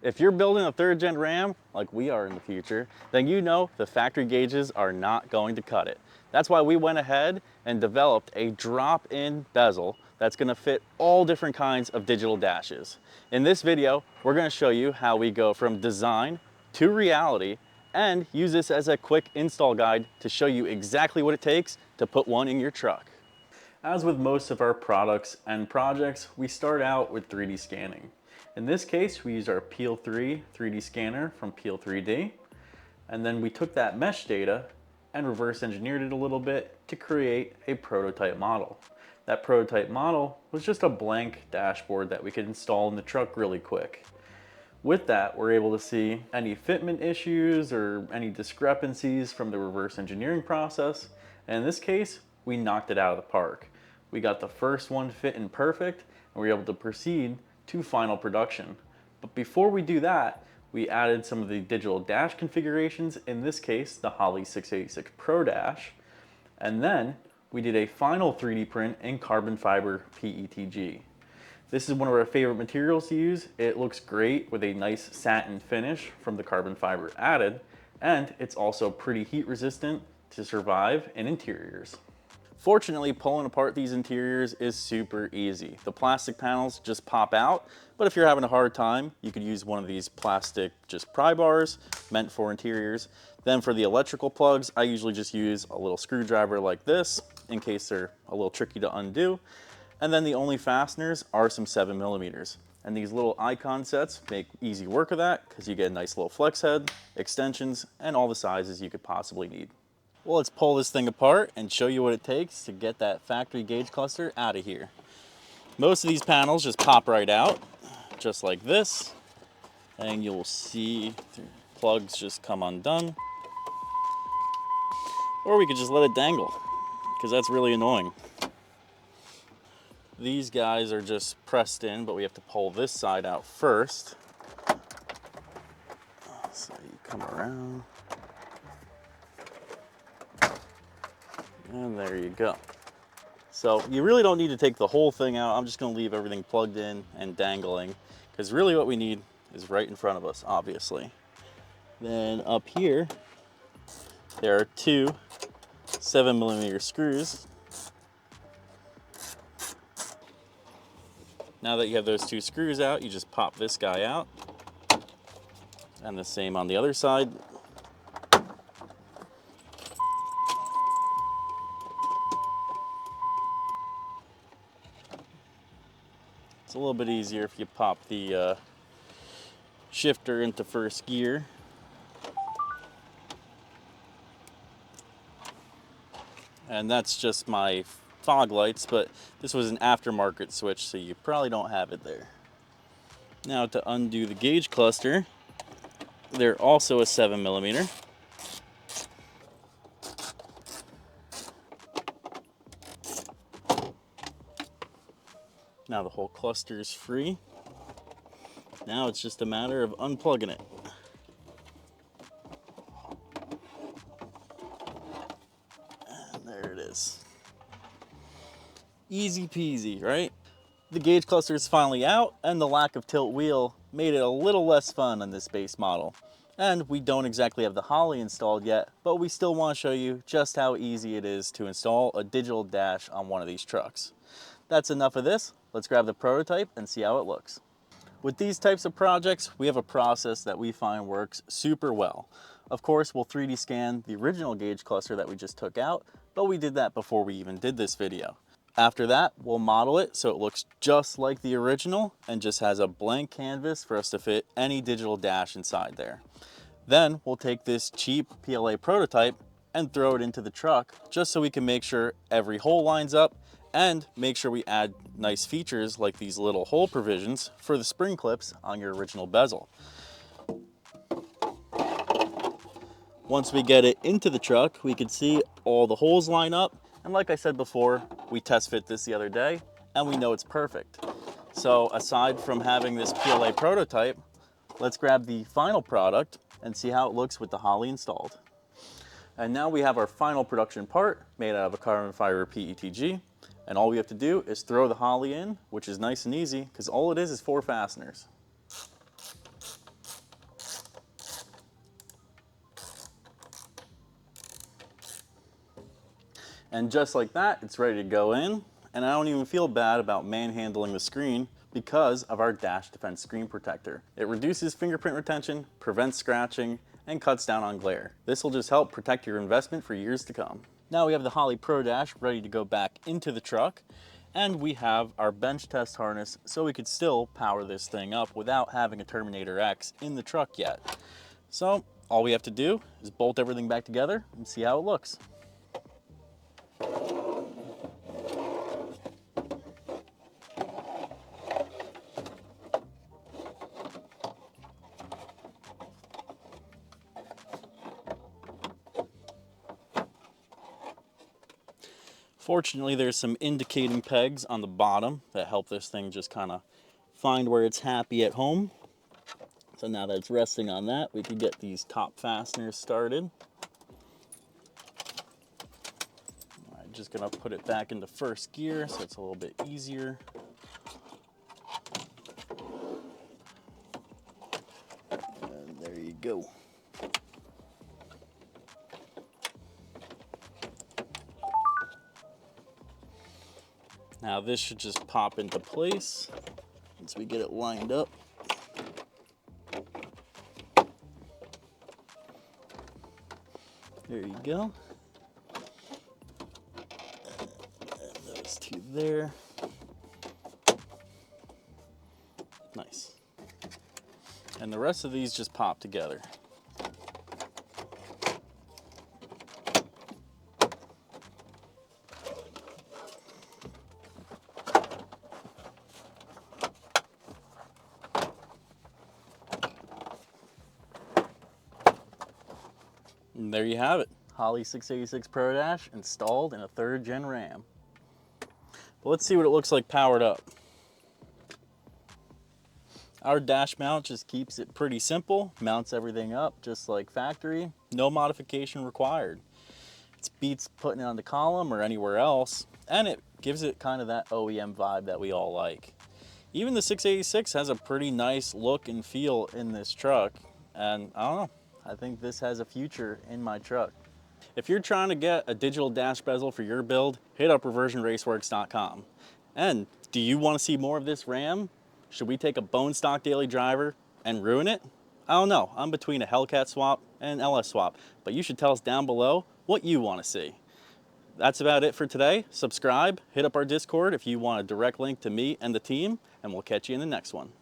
If you're building a 3rd gen Ram, like we are in the future, then you know the factory gauges are not going to cut it. That's why we went ahead and developed a drop-in bezel that's going to fit all different kinds of digital dashes. In this video, we're going to show you how we go from design to reality and use this as a quick install guide to show you exactly what it takes to put one in your truck. As with most of our products and projects, we start out with 3D scanning. In this case, we used our Peel 3 3D scanner from Peel 3D, and then we took that mesh data and reverse engineered it a little bit to create a prototype model. That prototype model was just a blank dashboard that we could install in the truck really quick. With that, we're able to see any fitment issues or any discrepancies from the reverse engineering process, and in this case, we knocked it out of the park. We got the first one fitting perfect, and we were able to proceed to final production. But before we do that, we added some of the digital dash configurations, in this case, the Holley 686 Pro Dash, and then we did a final 3D print in carbon fiber PETG. This is one of our favorite materials to use. It looks great with a nice satin finish from the carbon fiber added, and it's also pretty heat resistant to survive in interiors. Fortunately, pulling apart these interiors is super easy. The plastic panels just pop out, but if you're having a hard time, you could use one of these plastic just pry bars meant for interiors. Then for the electrical plugs, I usually just use a little screwdriver like this in case they're a little tricky to undo. And then the only fasteners are some 7mm. And these little icon sets make easy work of that because you get a nice little flex head, extensions, and all the sizes you could possibly need. Well, let's pull this thing apart and show you what it takes to get that factory gauge cluster out of here. Most of these panels just pop right out, just like this, and you'll see the plugs just come undone. Or we could just let it dangle, because that's really annoying. These guys are just pressed in, but we have to pull this side out first. So you come around. And there you go. So you really don't need to take the whole thing out. I'm just going to leave everything plugged in and dangling, because really what we need is right in front of us, obviously. Then up here, there are two 7mm screws. Now that you have those two screws out, you just pop this guy out. And the same on the other side. It's a little bit easier if you pop the shifter into first gear. And that's just my fog lights, but this was an aftermarket switch, so you probably don't have it there. Now to undo the gauge cluster, they're also a 7mm. Now the whole cluster is free. Now it's just a matter of unplugging it. And there it is. Easy peasy, right? The gauge cluster is finally out, and the lack of tilt wheel made it a little less fun on this base model. And we don't exactly have the Holley installed yet, but we still want to show you just how easy it is to install a digital dash on one of these trucks. That's enough of this. Let's grab the prototype and see how it looks. With these types of projects, we have a process that we find works super well. Of course, we'll 3D scan the original gauge cluster that we just took out, but we did that before we even did this video. After that, we'll model it so it looks just like the original and just has a blank canvas for us to fit any digital dash inside there. Then we'll take this cheap PLA prototype and throw it into the truck just so we can make sure every hole lines up and make sure we add nice features like these little hole provisions for the spring clips on your original bezel. Once we get it into the truck, we can see all the holes line up. And like I said before, we test fit this the other day and we know it's perfect. So aside from having this PLA prototype, let's grab the final product and see how it looks with the Holley installed. And now we have our final production part made out of a carbon fiber PETG. And all we have to do is throw the Holley in, which is nice and easy because all it is 4 fasteners. And just like that, it's ready to go in. And I don't even feel bad about manhandling the screen because of our Dash Defense screen protector. It reduces fingerprint retention, prevents scratching, and cuts down on glare. This will just help protect your investment for years to come. Now we have the Holley Pro Dash ready to go back into the truck, and we have our bench test harness so we could still power this thing up without having a Terminator X in the truck yet. So all we have to do is bolt everything back together and see how it looks. Fortunately, there's some indicating pegs on the bottom that help this thing just kind of find where it's happy at home. So now that it's resting on that, we can get these top fasteners started. I'm just gonna put it back into first gear so it's a little bit easier. And there you go. Now this should just pop into place once we get it lined up. There you go. And those two there. Nice. And the rest of these just pop together. And there you have it, Holley 686 Pro Dash installed in a 3rd gen Ram. But let's see what it looks like powered up. Our dash mount just keeps it pretty simple, mounts everything up just like factory, no modification required. It beats putting it on the column or anywhere else, and it gives it kind of that OEM vibe that we all like. Even the 686 has a pretty nice look and feel in this truck, and I don't know, I think this has a future in my truck. If you're trying to get a digital dash bezel for your build, hit up reversionraceworks.com. And do you want to see more of this Ram? Should we take a bone stock daily driver and ruin it? I don't know, I'm between a Hellcat swap and an LS swap, but you should tell us down below what you want to see. That's about it for today. Subscribe, hit up our Discord if you want a direct link to me and the team, and we'll catch you in the next one.